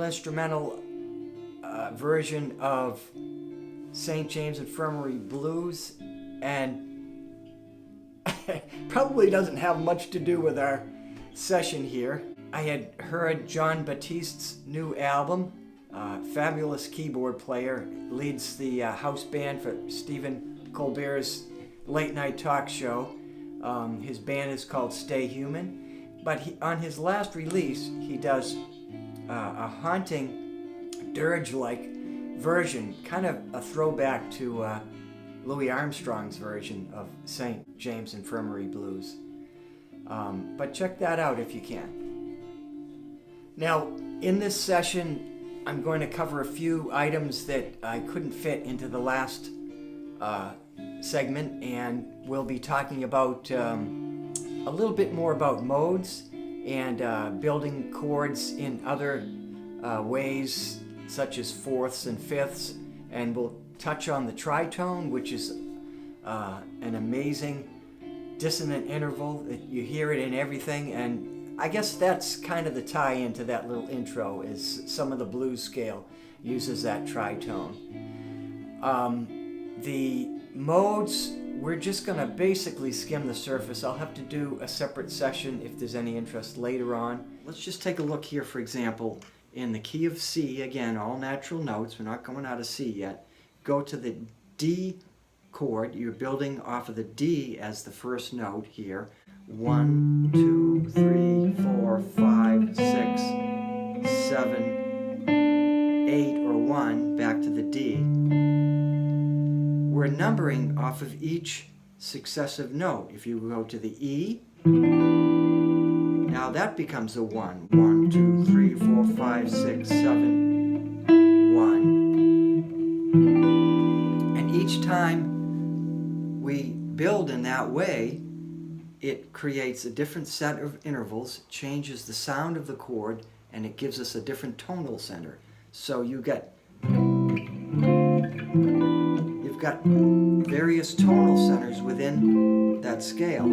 Instrumental version of St. James Infirmary Blues, and probably doesn't have much to do with our session here. I had heard John Baptiste's new album. Fabulous keyboard player, leads the house band for Stephen Colbert's late night talk show. His band is called Stay Human, but on his last release he does a haunting dirge-like version, kind of a throwback to Louis Armstrong's version of St. James Infirmary Blues. But check that out if you can. Now, in this session, I'm going to cover a few items that I couldn't fit into the last segment, and we'll be talking about a little bit more about modes and building chords in other ways, such as fourths and fifths, and we'll touch on the tritone, which is an amazing dissonant interval that you hear it in everything, and I guess that's kind of the tie-in to that little intro, is some of the blues scale uses that tritone. The modes, we're just going to basically skim the surface. I'll have to do a separate session if there's any interest later on. Let's just take a look here, for example, in the key of C, again, all natural notes, we're not going out of C yet. Go to the D chord, you're building off of the D as the first note here. 1, 2, 3, 4, 5, 6, 7, 8, or 1, back to the D. We're numbering off of each successive note. If you go to the E, now that becomes a 1. 1, 2, 3, 4, 5, 6, 7, 1. And each time we build in that way, it creates a different set of intervals, changes the sound of the chord, and it gives us a different tonal center. So you've got various tonal centers within that scale.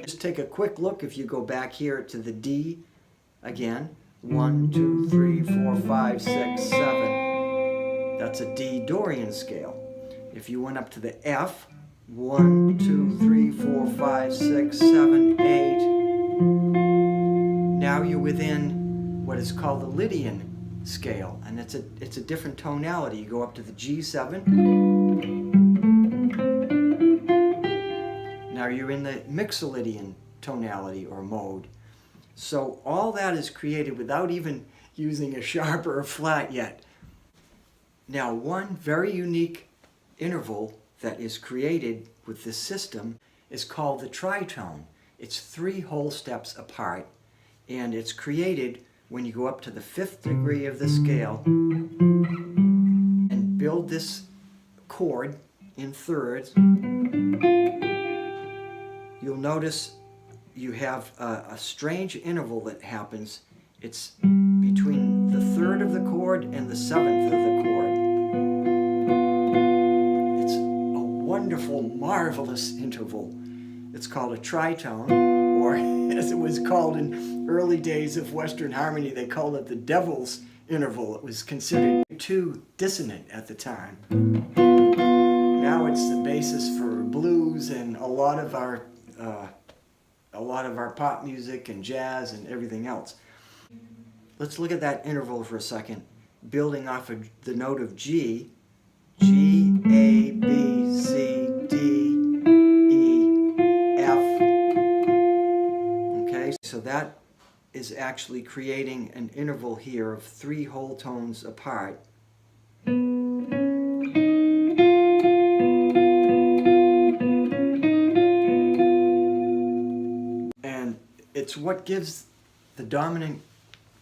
Just take a quick look. If you go back here to the D again, 1, 2, 3, 4, 5, 6, 7. That's a D Dorian scale. If you went up to the F, 1, 2, 3, 4, 5, 6, 7, 8. Now you're within what is called the Lydian scale, and it's a different tonality. You go up to the G7. Now you're in the Mixovdian tonality or mode. So all that is created without even using a sharp or a flat yet. Now, one very unique interval that is created with this system is called the tritone. It's 3 whole steps apart, and it's created when you go up to the 5th degree of the scale and build this chord in thirds. You'll notice you have a strange interval that happens. It's between the 3rd of the chord and the 7th of the chord. It's a wonderful, marvelous interval. It's called a tritone, or as it was called in early days of Western harmony, they called it the devil's interval. It was considered too dissonant at the time. Now it's the basis for blues and a lot of our pop music and jazz and everything else. Let's look at that interval for a second, building off of the note of G. G, A, B, C, D, E, F. Okay, so that is actually creating an interval here of 3 whole tones apart. It's what gives the dominant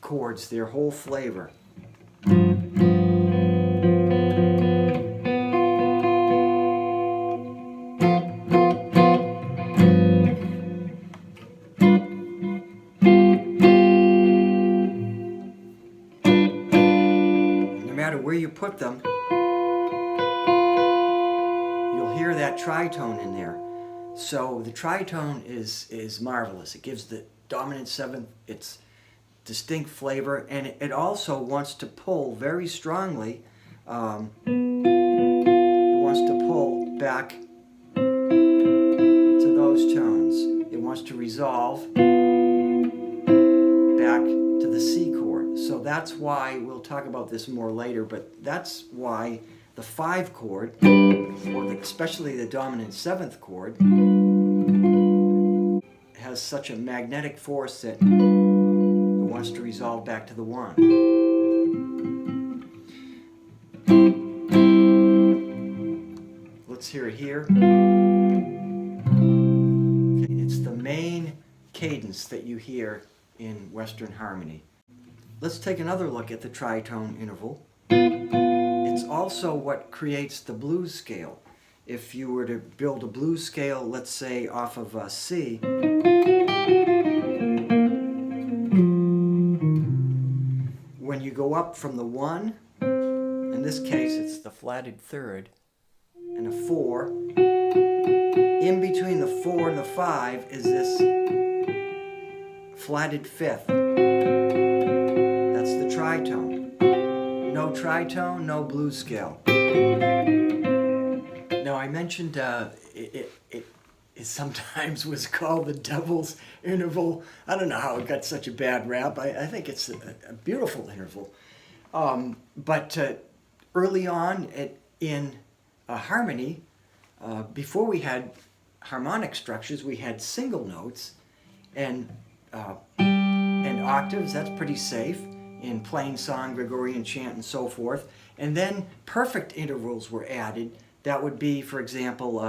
chords their whole flavor. No matter where you put them, you'll hear that tritone in there. So the tritone is marvelous. It gives the dominant seventh its distinct flavor, and it also wants to pull very strongly. It wants to pull back to those tones. It wants to resolve back to the C chord. So that's why, we'll talk about this more later, but that's why the 5 chord, or especially the dominant 7th chord, has such a magnetic force that it wants to resolve back to the 1. Let's hear it here. It's the main cadence that you hear in Western harmony. Let's take another look at the tritone interval. It's also what creates the blues scale. If you were to build a blues scale, let's say off of C, when you go up from the 1, in this case it's the flatted 3rd, and a 4, in between the 4 and the 5 is this flatted 5th. That's the tritone. No tritone, no blues scale. Now I mentioned it sometimes was called the devil's interval. I don't know how it got such a bad rap. I think it's a beautiful interval. But early on in harmony, before we had harmonic structures, we had single notes and octaves. That's pretty safe in plain song, Gregorian chant, and so forth. And then perfect intervals were added. That would be, for example,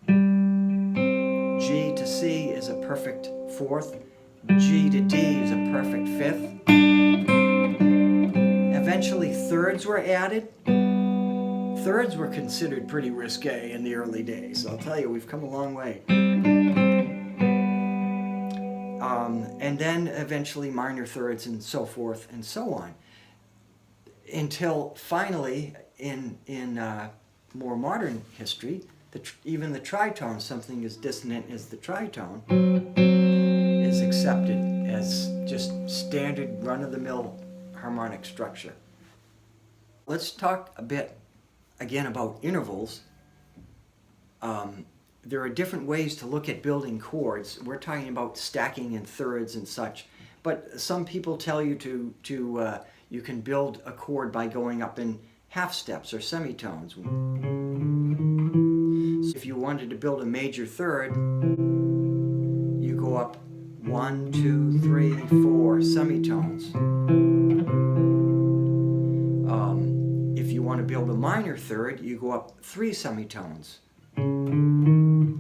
G to C is a perfect 4th. G to D is a perfect 5th. Eventually, thirds were added. Thirds were considered pretty risque in the early days. I'll tell you, we've come a long way. And then eventually minor thirds and so forth and so on. Until finally, in more modern history, even the tritone, something as dissonant as the tritone, is accepted as just standard run-of-the-mill harmonic structure. Let's talk a bit again about intervals. There are different ways to look at building chords. We're talking about stacking in thirds and such, but some people tell you you can build a chord by going up in half steps or semitones. If you wanted to build a major third, you go up 1, 2, 3, 4 semitones. If you want to build a minor third, you go up 3 semitones.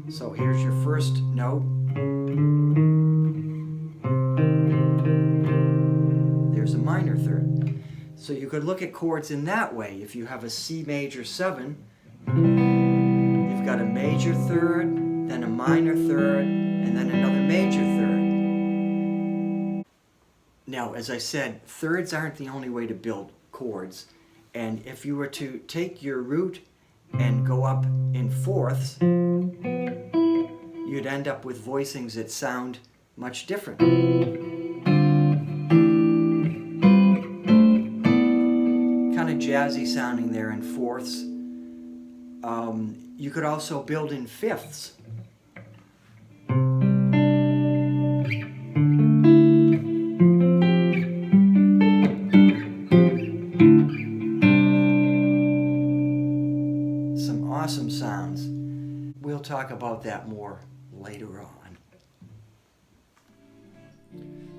So here's your first note. There's a minor third. So you could look at chords in that way. If you have a C major 7, you've got a major third, then a minor third, and then another major third. Now, as I said, thirds aren't the only way to build chords. And if you were to take your root and go up in fourths, you'd end up with voicings that sound much different. Kind of jazzy sounding there in fourths. You could also build in fifths. Some awesome sounds. We'll talk about that more later on.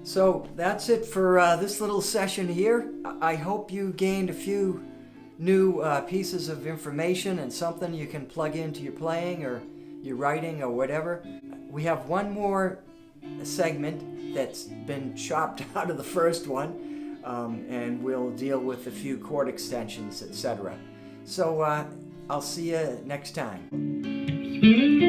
So that's it for this little session here. I hope you gained a few new pieces of information and something you can plug into your playing or your writing or whatever. We have one more segment that's been chopped out of the first one, and we'll deal with a few chord extensions, etc. So I'll see you next time.